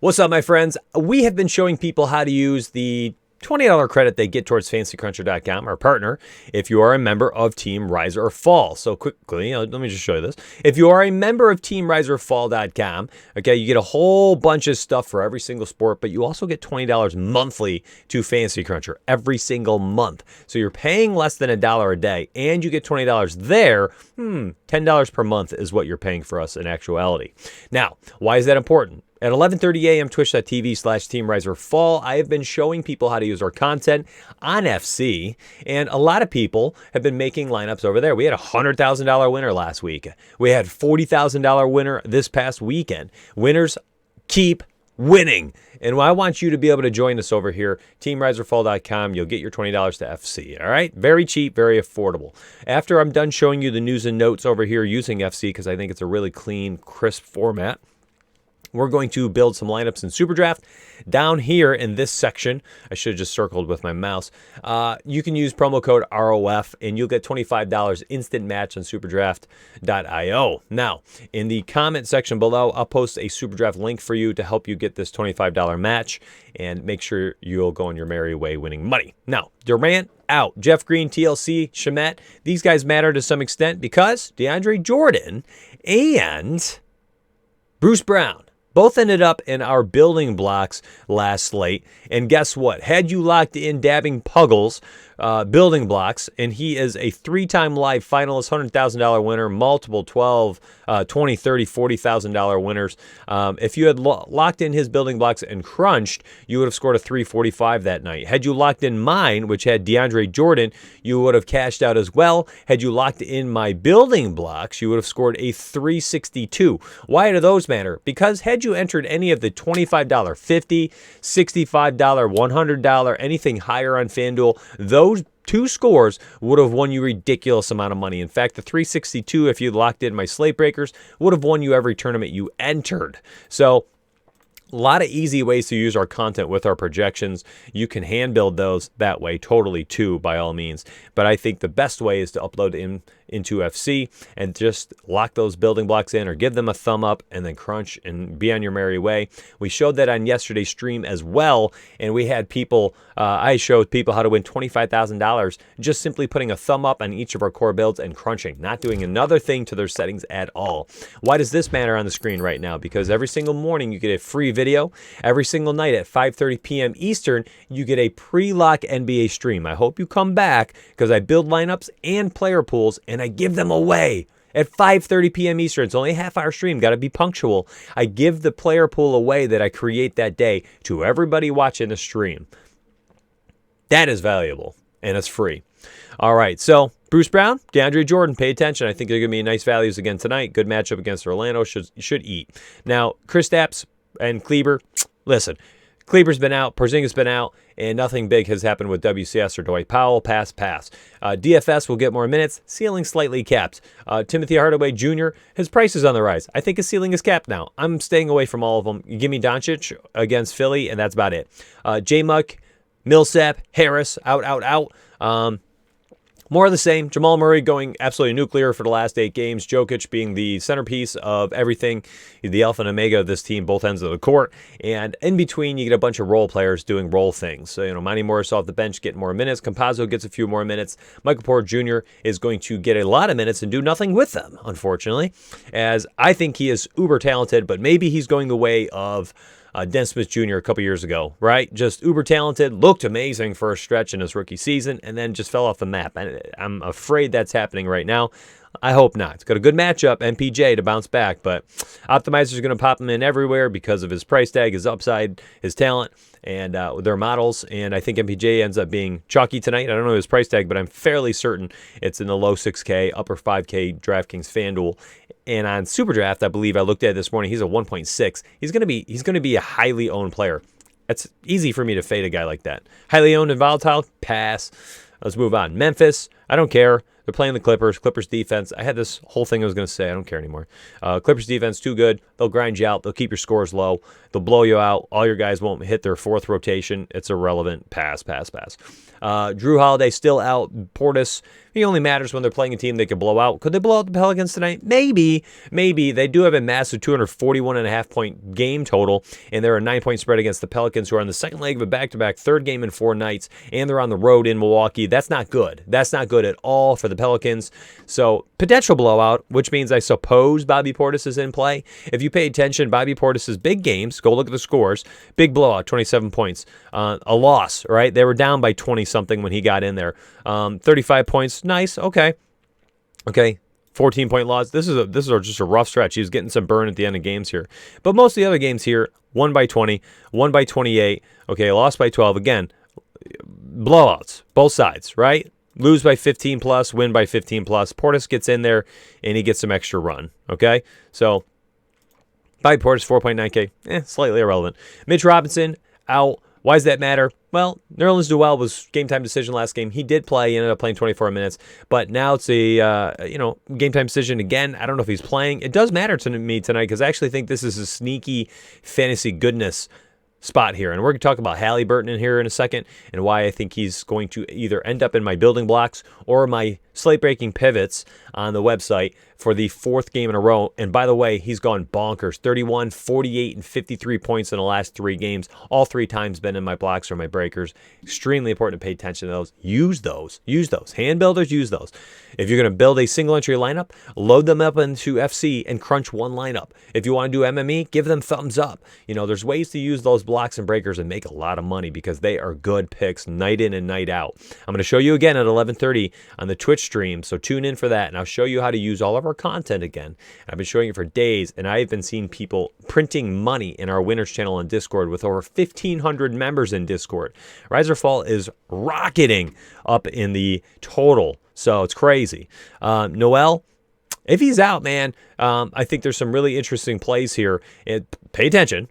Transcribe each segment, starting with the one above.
What's up, my friends? We have been showing people how to use the $20 credit they get towards fantasycruncher.com, our partner, if you are a member of Team Rise or Fall. So quickly, let me just show you this. If you are a member of teamriseorfall.com, okay, you get a whole bunch of stuff for every single sport, but you also get $20 monthly to Fantasy Cruncher every single month. So you're paying less than $1 a day, and you get $20 there. $10 per month is what you're paying for us in actuality. Now, why is that important? At 11:30 a.m. twitch.tv/teamriseorfall, I have been showing people how to use our content on FC, and a lot of people have been making lineups over there. We had a $100,000 winner last week. We had $40,000 winner this past weekend. Winners keep winning. And I want you to be able to join us over here, teamriseorfall.com. You'll get your $20 to FC, all right? Very cheap, very affordable. After I'm done showing you the news and notes over here using FC, because I think it's a really clean, crisp format, we're going to build some lineups in Superdraft. Down here in this section, I should have just circled with my mouse, you can use promo code ROF and you'll get $25 instant match on Superdraft.io. Now, in the comment section below, I'll post a Superdraft link for you to help you get this $25 match and make sure you'll go on your merry way winning money. Now, Durant out. Jeff Green, TLC, Shamet, these guys matter to some extent because DeAndre Jordan and Bruce Brown both ended up in our building blocks last slate. And guess what? Had you locked in Dabbing Puggles building blocks, and he is a 3-time live finalist, $100,000 winner, multiple 12, 20, 30, $40,000 winners. If you had locked in his building blocks and crunched, you would have scored a 345 that night. Had you locked in mine, which had DeAndre Jordan, you would have cashed out as well. Had you locked in my building blocks, you would have scored a 362. Why do those matter? Because had you entered any of the $25, $50, $65, $100, anything higher on FanDuel, those two scores would have won you a ridiculous amount of money. In fact, the 362, if you locked in my slate breakers, would have won you every tournament you entered. So a lot of easy ways to use our content with our projections. You can hand build those that way totally too, by all means. But I think the best way is to upload into FC and just lock those building blocks in or give them a thumb up and then crunch and be on your merry way. We showed that on yesterday's stream as well, and we had people, I showed people how to win $25,000 just simply putting a thumb up on each of our core builds and crunching, not doing another thing to their settings at all. Why does this matter on the screen right now? Because every single morning you get a free video. Every single night at 5:30 p.m. Eastern, you get a pre-lock NBA stream. I hope you come back because I build lineups and player pools and I give them away at 5:30 p.m. Eastern. It's only a half-hour stream. Got to be punctual. I give the player pool away that I create that day to everybody watching the stream. That is valuable, and it's free. All right, so Bruce Brown, DeAndre Jordan, pay attention. I think they're going to be nice values again tonight. Good matchup against Orlando. Should eat. Now, Kristaps and Kleber, listen, Kleber's been out, Porzingis been out, and nothing big has happened with WCS or Dwight Powell. Pass. DFS will get more minutes, ceiling slightly capped. Timothy Hardaway Jr., his price is on the rise. I think his ceiling is capped now. I'm staying away from all of them. You give me Doncic against Philly, and that's about it. J-Muck, Millsap, Harris, out. More of the same. Jamal Murray going absolutely nuclear for the last 8 games. Jokic being the centerpiece of everything. The alpha and omega of this team, both ends of the court. And in between, you get a bunch of role players doing role things. So, Monty Morris off the bench getting more minutes. Campazzo gets a few more minutes. Michael Porter Jr. is going to get a lot of minutes and do nothing with them, unfortunately. As I think he is uber talented, but maybe he's going the way of Dennis Smith Jr. a couple years ago, right? Just uber talented, looked amazing for a stretch in his rookie season, and then just fell off the map. I'm afraid that's happening right now. I hope not. It's got a good matchup, MPJ, to bounce back, but Optimizer's going to pop him in everywhere because of his price tag, his upside, his talent, and their models. And I think MPJ ends up being chalky tonight. I don't know his price tag, but I'm fairly certain it's in the low 6K, upper 5K DraftKings FanDuel. And on Superdraft, I believe I looked at it this morning, he's a 1.6. He's going to be a highly owned player. It's easy for me to fade a guy like that. Highly owned and volatile, pass. Let's move on. Memphis, I don't care. They're playing the Clippers. Clippers defense. I had this whole thing I was going to say. I don't care anymore. Clippers defense, too good. They'll grind you out. They'll keep your scores low. They'll blow you out. All your guys won't hit their fourth rotation. It's irrelevant. Pass. Drew Holiday still out. Portis, he only matters when they're playing a team they could blow out. Could they blow out the Pelicans tonight? Maybe. They do have a massive 241.5 point game total, and they're a 9-point spread against the Pelicans, who are on the second leg of a back-to-back, third game in 4 nights, and they're on the road in Milwaukee. That's not good. That's not good at all for the Pelicans. So potential blowout, which means I suppose Bobby Portis is in play. If you pay attention, Bobby Portis' big games, go look at the scores, big blowout, 27 points. A loss, right? They were down by 20-something when he got in there. 35 points, nice, okay. 14-point loss. This is just a rough stretch. He was getting some burn at the end of games here. But most of the other games here, 1 by 20, 1 by 28, okay, lost by 12. Again, blowouts, both sides, right? Lose by 15 plus, win by 15 plus. Portis gets in there, and he gets some extra run, okay? So, Bobby Portis, 4.9K, slightly irrelevant. Mitch Robinson, out. Why does that matter? Well, Nerlens Noel was game-time decision last game. He did play. He ended up playing 24 minutes. But now it's a game-time decision again. I don't know if he's playing. It does matter to me tonight because I actually think this is a sneaky fantasy goodness spot here. And we're going to talk about Halliburton in here in a second and why I think he's going to either end up in my building blocks or my slate-breaking pivots on the website for the 4th game in a row. And by the way, he's gone bonkers. 31, 48, and 53 points in the last 3 games. All 3 times been in my blocks or my breakers. Extremely important to pay attention to those. Use those. Hand builders, use those. If you're going to build a single entry lineup, load them up into FC and crunch one lineup. If you want to do MME, give them thumbs up. There's ways to use those blocks and breakers and make a lot of money because they are good picks night in and night out. I'm going to show you again at 11:30 on the Twitch stream, so tune in for that, and I'll show you how to use all of our content again. I've been showing it for days, and I've been seeing people printing money in our winners channel on Discord with over 1,500 members in Discord. Rise or Fall is rocketing up in the total. So it's crazy. Noel, if he's out, man, I think there's some really interesting plays here. And pay attention.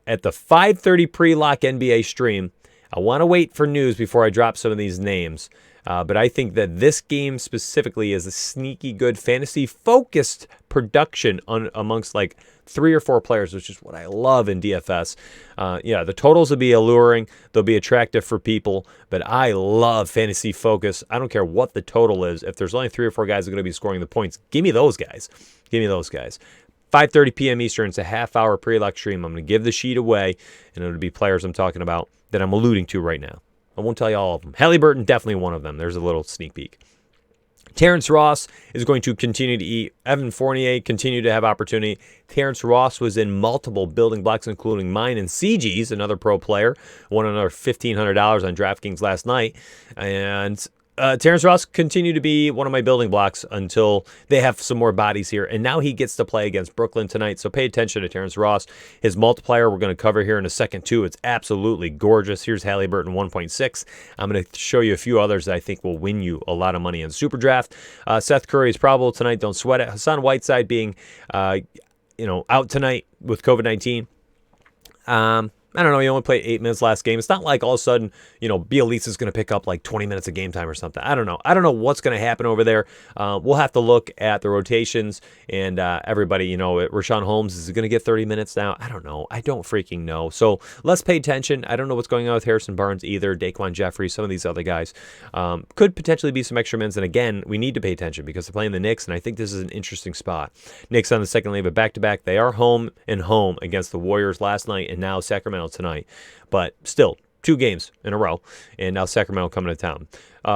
At the 5:30 pre-lock NBA stream, I want to wait for news before I drop some of these names. But I think that this game specifically is a sneaky good fantasy-focused production amongst like 3 or 4 players, which is what I love in DFS. The totals will be alluring. They'll be attractive for people, but I love fantasy focus. I don't care what the total is. If there's only 3 or 4 guys that are going to be scoring the points, give me those guys. 5:30 p.m. Eastern. It's a half-hour pre-lock stream. I'm going to give the sheet away, and it'll be players I'm talking about that I'm alluding to right now. I won't tell you all of them. Halliburton, definitely one of them. There's a little sneak peek. Terrence Ross is going to continue to eat. Evan Fournier continue to have opportunity. Terrence Ross was in multiple building blocks, including mine and CG's, another pro player, won another $1,500 on DraftKings last night. And Terrence Ross continued to be one of my building blocks until they have some more bodies here. And now he gets to play against Brooklyn tonight. So pay attention to Terrence Ross. His multiplier we're going to cover here in a second too. It's absolutely gorgeous. Here's Halliburton 1.6. I'm going to show you a few others that I think will win you a lot of money in Superdraft. Seth Curry is probable tonight. Don't sweat it. Hassan Whiteside being out tonight with COVID-19. I don't know, he only played 8 minutes last game. It's not like all of a sudden, Bielitsa is going to pick up like 20 minutes of game time or something. I don't know what's going to happen over there. We'll have to look at the rotations and everybody, Rashawn Holmes is going to get 30 minutes now. I don't know. I don't freaking know. So let's pay attention. I don't know what's going on with Harrison Barnes either. Daquan Jeffrey, some of these other guys. Could potentially be some extra minutes. And again, we need to pay attention because they're playing the Knicks, and I think this is an interesting spot. Knicks on the second leg of back-to-back. They are home and home against the Warriors last night and now Sacramento tonight, but still 2 games in a row, and now Sacramento coming to town.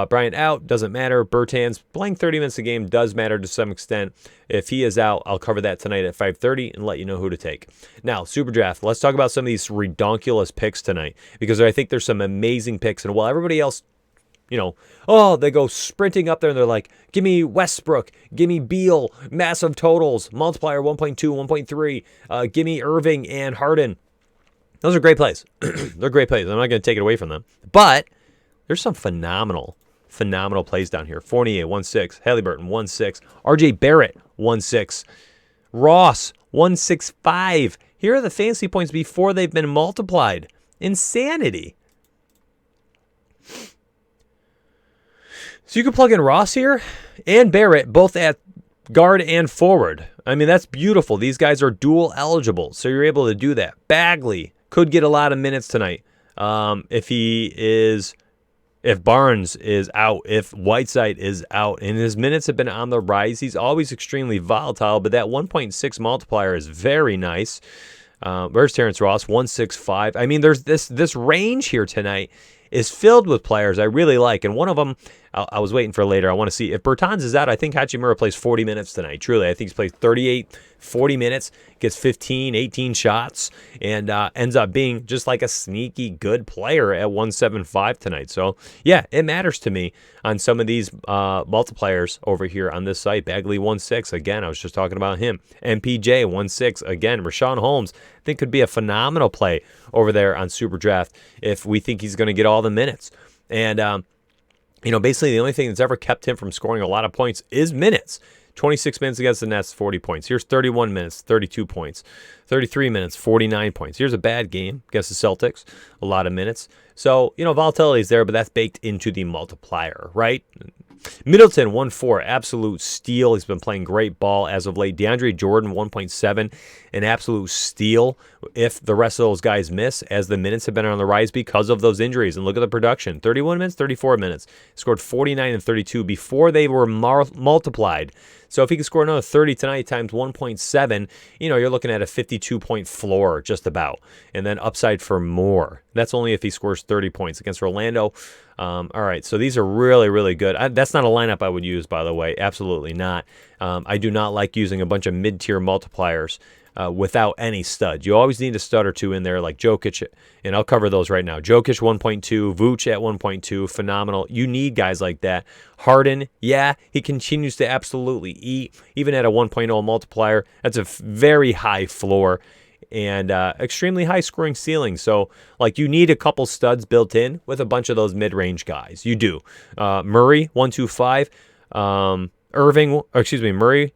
Bryant out, doesn't matter. Bertans playing 30 minutes a game does matter to some extent. If he is out, I'll cover that tonight at 5:30 and let you know who to take. Now, Superdraft, let's talk about some of these redonkulous picks tonight because I think there's some amazing picks, and while everybody else they go sprinting up there and they're like, give me Westbrook, give me Beal, massive totals, multiplier 1.2, 1.3, give me Irving and Harden. Those are great plays. They're great plays. I'm not going to take it away from them. But there's some phenomenal plays down here. Fournier, 1.6. Halliburton, 1.6. RJ Barrett, 1.6. Ross, 1.65. Here are the fantasy points before they've been multiplied. Insanity. So you can plug in Ross here and Barrett, both at guard and forward. I mean, that's beautiful. These guys are dual eligible, so you're able to do that. Bagley could get a lot of minutes tonight if Barnes is out, if Whiteside is out, and his minutes have been on the rise. He's always extremely volatile, but that 1.6 multiplier is very nice. Where's Terrence Ross? 165. I mean, there's this range here tonight is filled with players I really like, and one of them I was waiting for later. I want to see if Bertans is out. I think Hachimura plays 40 minutes tonight. Truly, I think he's played 38, 40 minutes, gets 15, 18 shots, and ends up being just like a sneaky good player at 175 tonight. So yeah, it matters to me on some of these multipliers over here on this site. Bagley 1.6 again. I was just talking about him. MPJ 1.6 again. Rashawn Holmes I think could be a phenomenal play over there on Superdraft if we think he's going to get all the minutes. And basically the only thing that's ever kept him from scoring a lot of points is minutes. 26 minutes against the Nets, 40 points. Here's 31 minutes, 32 points. 33 minutes, 49 points. Here's a bad game against the Celtics, a lot of minutes. So, volatility is there, but that's baked into the multiplier, right? Middleton, 1.4, absolute steal. He's been playing great ball as of late. DeAndre Jordan, 1.7, an absolute steal if the rest of those guys miss, as the minutes have been on the rise because of those injuries. And look at the production, 31 minutes, 34 minutes. Scored 49 and 32 before they were multiplied. So if he can score another 30 tonight times 1.7, you're looking at a 52-point floor just about. And then upside for more. That's only if he scores 30 points against Orlando. All right, so these are really, really good. That's not a lineup I would use, by the way. Absolutely not. I do not like using a bunch of mid-tier multipliers without any stud. You always need a stud or two in there, like Jokic, and I'll cover those right now. Jokic 1.2, Vooch at 1.2, phenomenal. You need guys like that. Harden, yeah, he continues to absolutely eat, even at a 1.0 multiplier. That's a very high floor and extremely high scoring ceiling. So, you need a couple studs built in with a bunch of those mid-range guys. You do. Murray, 1.25. Murray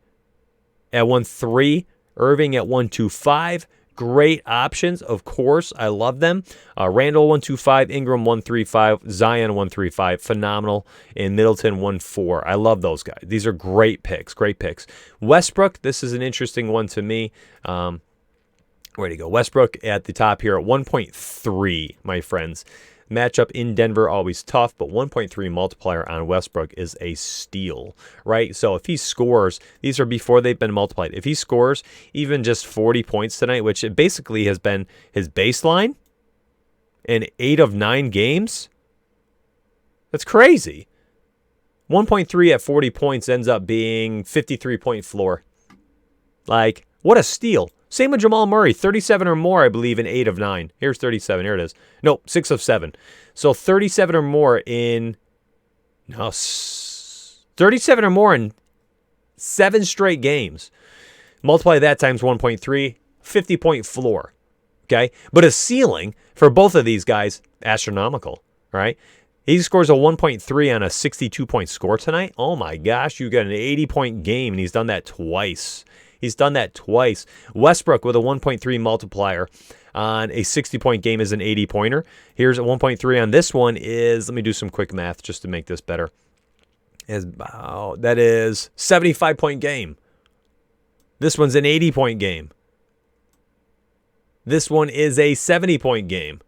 at 1.3. Irving at 1.25. Great options, of course. I love them. Randall 1.25, Ingram 1.35, Zion 1.35, phenomenal. And Middleton 1.4. I love those guys. These are great picks. Westbrook, this is an interesting one to me. Where'd he go? Westbrook at the top here at 1.3, my friends. Matchup in Denver, always tough, but 1.3 multiplier on Westbrook is a steal, right? So if he scores, these are before they've been multiplied. If he scores even just 40 points tonight, which it basically has been his baseline in 8 of 9 games, that's crazy. 1.3 at 40 points ends up being 53-point floor. What a steal. Same with Jamal Murray, 37 or more, I believe, in 8 of 9. Here's 37. Here it is. No, 6 of 7. So 37 or more in 7 straight games. Multiply that times 1.3, 50-point floor. Okay? But a ceiling for both of these guys, astronomical, right? He scores a 1.3 on a 62-point score tonight. Oh my gosh, you got an 80-point game, and he's done that twice. Westbrook with a 1.3 multiplier on a 60-point game is an 80-pointer. Here's a 1.3 on this one is, let me do some quick math just to make this better. That is 75-point game. This one's an 80-point game. This one is a 70-point game.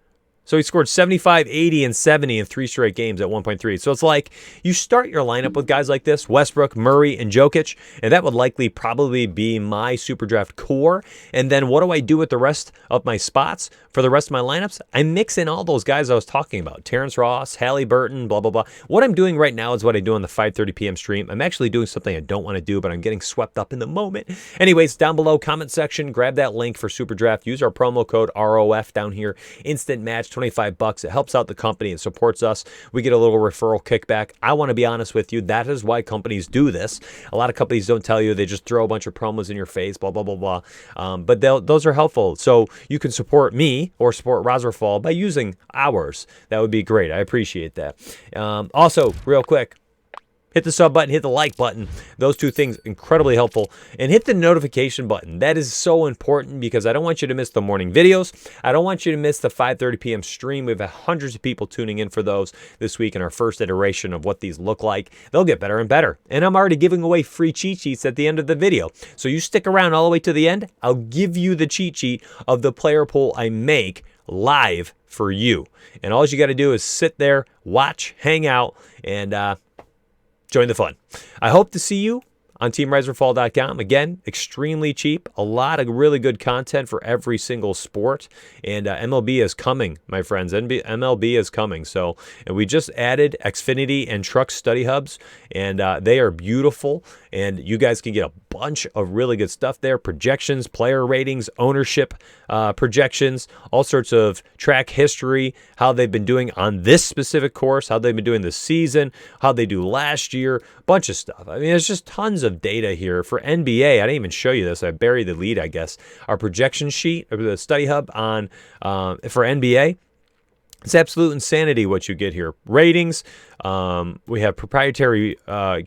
So he scored 75, 80, and 70 in 3 straight games at 1.3. So it's like you start your lineup with guys like this, Westbrook, Murray, and Jokic, and that would likely probably be my Superdraft core. And then what do I do with the rest of my spots for the rest of my lineups? I mix in all those guys I was talking about. Terrence Ross, Halliburton, blah, blah, blah. What I'm doing right now is what I do on the 5:30 p.m. stream. I'm actually doing something I don't want to do, but I'm getting swept up in the moment. Anyways, down below, comment section, grab that link for Superdraft. Use our promo code ROF down here. Instant match, $25. It helps out the company. It supports us. We get a little referral kickback. I want to be honest with you. That is why companies do this. A lot of companies don't tell you. They just throw a bunch of promos in your face, blah, blah, blah, blah. But those are helpful. So you can support me or support Razorfall by using ours. That would be great. I appreciate that. Also, real quick, hit the sub button, hit the like button. Those two things, incredibly helpful. And hit the notification button. That is so important because I don't want you to miss the morning videos. I don't want you to miss the 5:30 p.m. stream. We've had hundreds of people tuning in for those this week in our first iteration of what these look like. They'll get better and better. And I'm already giving away free cheat sheets at the end of the video. So you stick around all the way to the end. I'll give you the cheat sheet of the player pool I make live for you. And all you got to do is sit there, watch, hang out, and join the fun. I hope to see you on teamriseorfall.com. Again, extremely cheap. A lot of really good content for every single sport. And MLB is coming, my friends. MLB is coming. So and we just added Xfinity and Truck Study Hubs, and they are beautiful. And you guys can get a bunch of really good stuff there. Projections, player ratings, ownership projections, all sorts of track history, how they've been doing on this specific course, how they've been doing this season, how they do last year, bunch of stuff. I mean, there's just tons of data here. For NBA, I didn't even show you this. I buried the lead, I guess. Our projection sheet, or the study hub on for NBA, it's absolute insanity what you get here. Ratings, we have proprietary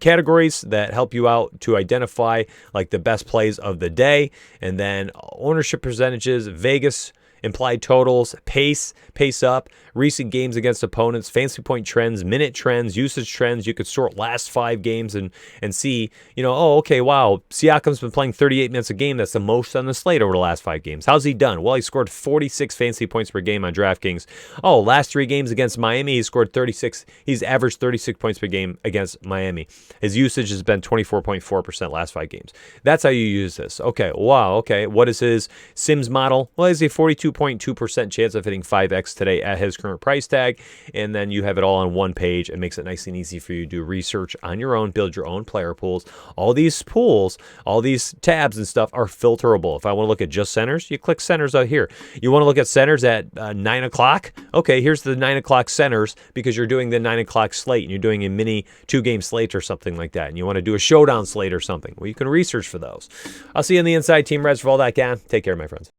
categories that help you out to identify like the best plays of the day, and then ownership percentages, Vegas implied totals, pace up, recent games against opponents, fantasy point trends, minute trends, usage trends. You could sort last 5 games and see, oh, okay, wow, Siakam's been playing 38 minutes a game. That's the most on the slate over the last 5 games. How's he done? Well, he scored 46 fantasy points per game on Draftkings. Oh, last 3 games against Miami, he scored 36. He's averaged 36 points per game against Miami. His usage has been 24.4% last 5 games. That's how you use this. Okay, wow, okay. What is his Sims model? Well, he's a 42.2% chance of hitting 5x today at his current price tag, and then you have it all on one page. It makes it nice and easy for you to do research on your own, build your own player pools. All these pools, all these tabs and stuff are filterable. If I want to look at just centers, you click centers out here. You want to look at centers at 9 o'clock? Okay, here's the 9 o'clock centers because you're doing the 9 o'clock slate and you're doing a mini 2-game slate or something like that, and you want to do a showdown slate or something. Well, you can research for those. I'll see you on the inside, teamriseorfall.com. Take care, my friends.